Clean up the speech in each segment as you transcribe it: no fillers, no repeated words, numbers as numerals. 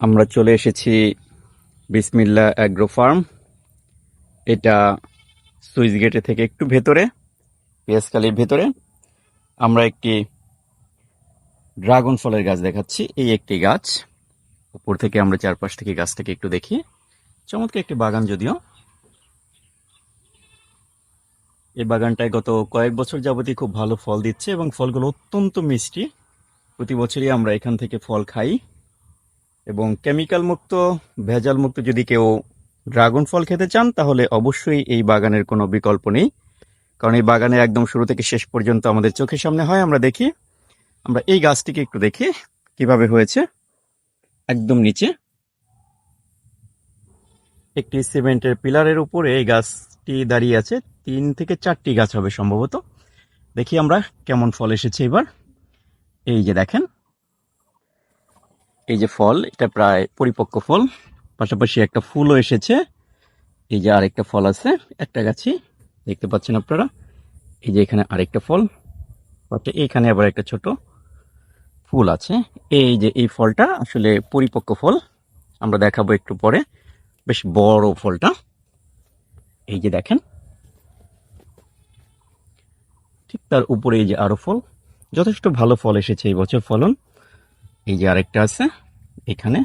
আমরা চলে এসেছি বিসমিল্লাহ অ্যাগ্রো ফার্ম। এটা সুইচ গেটে থেকে একটু ভেতরে, পিয়াজখালির ভেতরে। আমরা একটি ড্রাগন ফলের গাছ দেখাচ্ছি। এই একটি গাছ, উপর থেকে আমরা চারপাশ থেকে গাছটাকে একটু দেখি। চমৎকার একটি বাগান, যদিও এই বাগানটায় গত কয়েক বছর যাবতই খুব ভালো ফল দিচ্ছে এবং ফলগুলো অত্যন্ত মিষ্টি। প্রতি বছরই আমরা এখান থেকে ফল খাই এবং কেমিক্যাল মুক্ত, ভেজাল মুক্ত যদি কেউ ড্রাগন ফল খেতে চান তাহলে অবশ্যই এই বাগানের কোনো বিকল্প নেই। কারণ এই বাগানে একদম শুরু থেকে শেষ পর্যন্ত আমাদের চোখের সামনে হয়, আমরা দেখি। আমরা এই গাছটিকে একটু দেখি কিভাবে হয়েছে। একদম নিচে একটি সিমেন্টের পিলারের উপরে এই গাছটি দাঁড়িয়ে আছে। 3 থেকে 4টি গাছ হবে সম্ভবত। দেখি আমরা কেমন ফল এসেছে এবার। এই যে দেখেন, এই যে ফল, এটা প্রায় পরিপক্ক ফল। পাশাপাশি একটা ফুলও এসেছে। এই যে আরেকটা ফল আছে একটা গাছই, দেখতে পাচ্ছেন আপনারা। এই যে এখানে আরেকটা ফল, এখানে আবার একটা ছোট ফুল আছে। এই যে এই ফলটা আসলে পরিপক্ক ফল, আমরা দেখাবো একটু পরে। বেশ বড় ফলটা, এই যে দেখেন। ঠিক তার উপরে এই যে আরো ফল, যথেষ্ট ভালো ফল এসেছে এই বছর ফলন। এই যে আরেকটা আছে এখানে,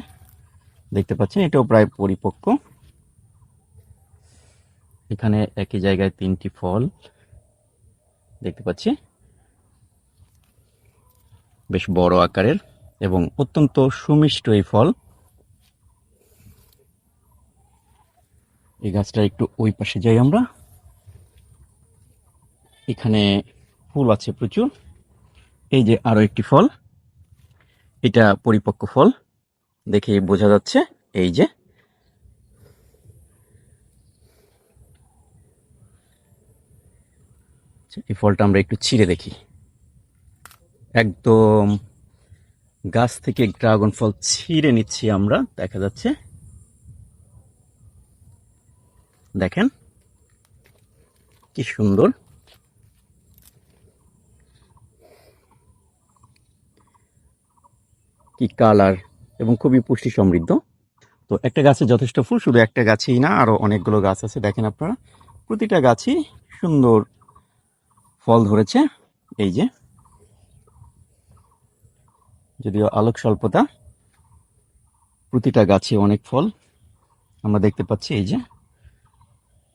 দেখতে পাচ্ছেন, এটাও প্রায় পরিপক্ক। এখানে একই জায়গায় 3টি ফল দেখতে পাচ্ছি, বেশ বড় আকারের এবং অত্যন্ত সুমিষ্ট এই ফল। এই গাছটা একটু ওই পাশে যাই আমরা। এখানে ফুল আছে প্রচুর। এই যে আরো একটি ফল, এটা পরিপক্ক ফল, দেখে বোঝা যাচ্ছে। এই যে এই ফলটা আমরা একটু ছিঁড়ে দেখি। একদম গাছ থেকে ড্রাগন ফল ছিঁড়ে নিচ্ছি আমরা, দেখা যাচ্ছে। দেখেন কি সুন্দর, কি কালার, এবং খুবই পুষ্টি সমৃদ্ধ। তো একটা গাছে যথেষ্ট ফুল, শুধু একটা গাছেই না, আরো অনেকগুলো গাছ আছে। দেখেন আপনারা, প্রতিটা গাছই সুন্দর ফল ধরেছে। এই যে, যদিও আলোক স্বল্পতা, প্রতিটা গাছে অনেক ফল আমরা দেখতে পাচ্ছি। এই যে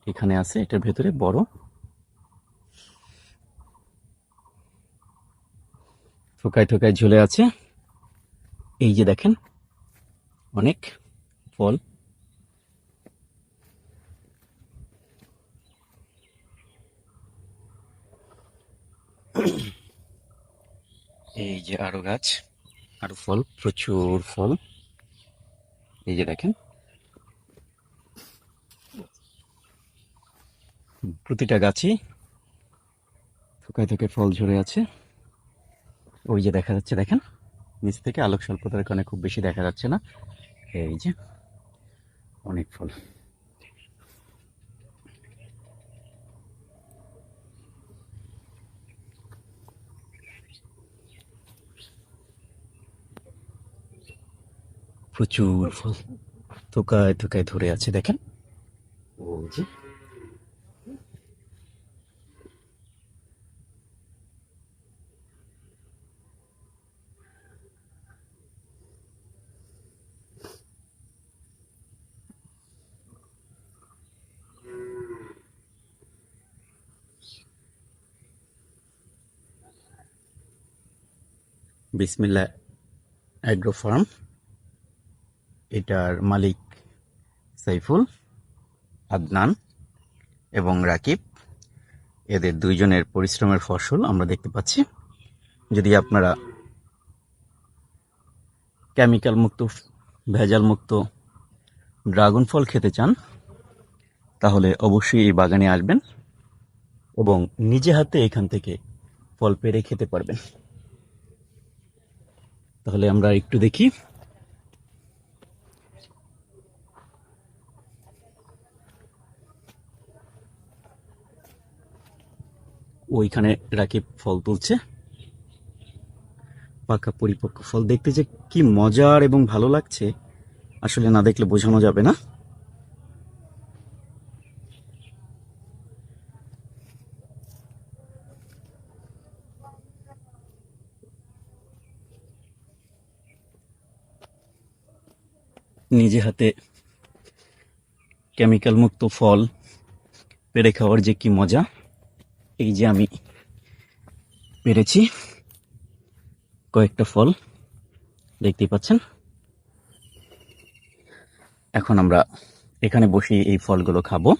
এখানে আছে, এটার ভেতরে বড় থোকায় থোকায় ঝুলে আছে। এই যে দেখেন, অনেক ফল। এই যে আরো গাছ, আরো ফল, প্রচুর ফল। এই যে দেখেন, প্রতিটা গাছই থোকায় থোকায় ফল ঝরে আছে। ওই যে দেখা যাচ্ছে, দেখেন নিচ থেকে আলোক স্বল্পতার কারণে খুব বেশি দেখা যাচ্ছে না। এই যে অনেক ফল। প্রচুর ফল থোকায় থোকায় ধরে আছে, দেখেন। ও যে বিসমিল্লাহ অ্যাগ্রো ফার্ম, এটার মালিক সাইফুল, আদনান এবং রাকিব। এদের দুইজনের পরিশ্রমের ফসল আমরা দেখতে পাচ্ছি। যদি আপনারা কেমিক্যাল মুক্ত, ভেজাল মুক্ত ড্রাগন ফল খেতে চান তাহলে অবশ্যই এই বাগানে আসবেন এবং নিজে হাতে এখান থেকে ফল পেড়ে খেতে পারবেন। তাহলে আমরা একটু দেখি। ওইখানে রাকিব ফল তুলছে, পাকা পরিপক্ক ফল। দেখতে যে কি মজার এবং ভালো লাগছে, আসলে না দেখলে বোঝানো যাবে না। নিজে হাতে কেমিক্যাল মুক্ত ফল পেড়ে খাওয়ার যে কি মজা। এই যে আমি পেরেছি কয়েকটা ফল, দেখতেই পাচ্ছেন। এখন আমরা এখানে বসে এই ফলগুলো খাবো।